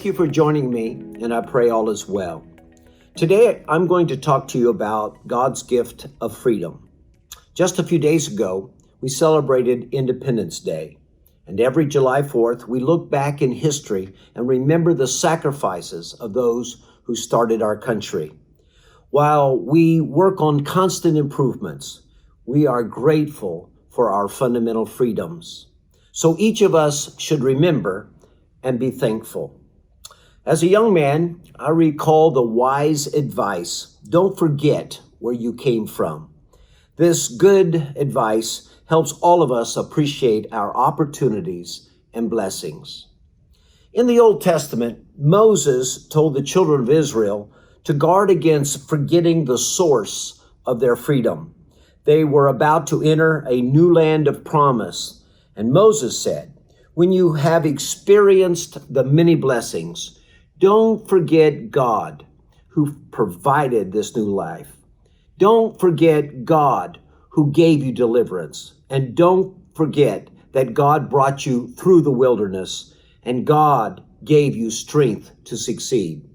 Thank you for joining me, and I pray all is well. Today, I'm going to talk to you about God's gift of freedom. Just a few days ago, we celebrated Independence Day, and every July 4th, we look back in history and remember the sacrifices of those who started our country. While we work on constant improvements, we are grateful for our fundamental freedoms. So each of us should remember and be thankful. As a young man, I recall the wise advice, don't forget where you came from. This good advice helps all of us appreciate our opportunities and blessings. In the Old Testament, Moses told the children of Israel to guard against forgetting the source of their freedom. They were about to enter a new land of promise, and Moses said, when you have experienced the many blessings, don't forget God who provided this new life. Don't forget God who gave you deliverance. And don't forget that God brought you through the wilderness and God gave you strength to succeed.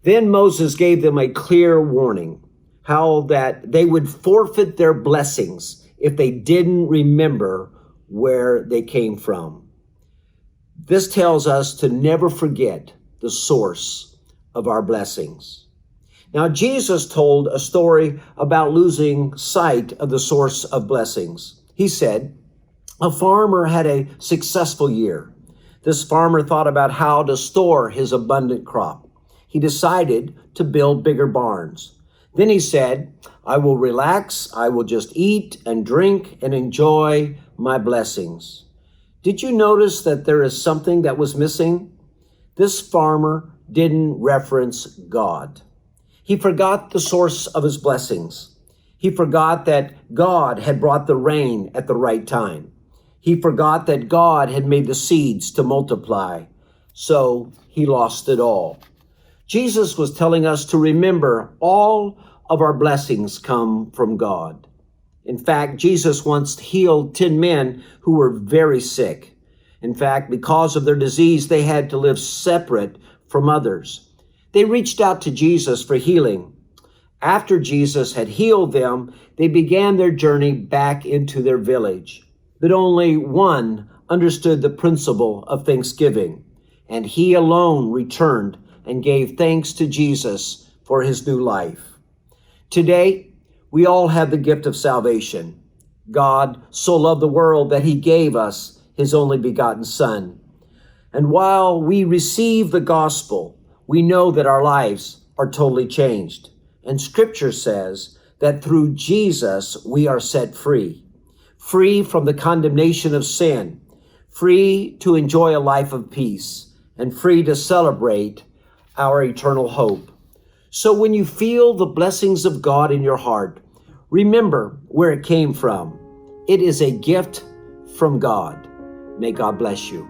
Then Moses gave them a clear warning, how that they would forfeit their blessings if they didn't remember where they came from. This tells us to never forget the source of our blessings. Now, Jesus told a story about losing sight of the source of blessings. He said, a farmer had a successful year. This farmer thought about how to store his abundant crop. He decided to build bigger barns. Then he said, I will relax, I will just eat and drink and enjoy my blessings. Did you notice that there is something that was missing? This farmer didn't reference God. He forgot the source of his blessings. He forgot that God had brought the rain at the right time. He forgot that God had made the seeds to multiply. So he lost it all. Jesus was telling us to remember all of our blessings come from God. In fact, Jesus once healed 10 men who were very sick. In fact, because of their disease, they had to live separate from others. They reached out to Jesus for healing. After Jesus had healed them, they began their journey back into their village. But only one understood the principle of thanksgiving, and he alone returned and gave thanks to Jesus for his new life. Today, we all have the gift of salvation. God so loved the world that he gave us his only begotten Son. And while we receive the gospel, we know that our lives are totally changed. And Scripture says that through Jesus, we are set free. Free from the condemnation of sin, free to enjoy a life of peace, and free to celebrate our eternal hope. So when you feel the blessings of God in your heart, remember where it came from. It is a gift from God. May God bless you.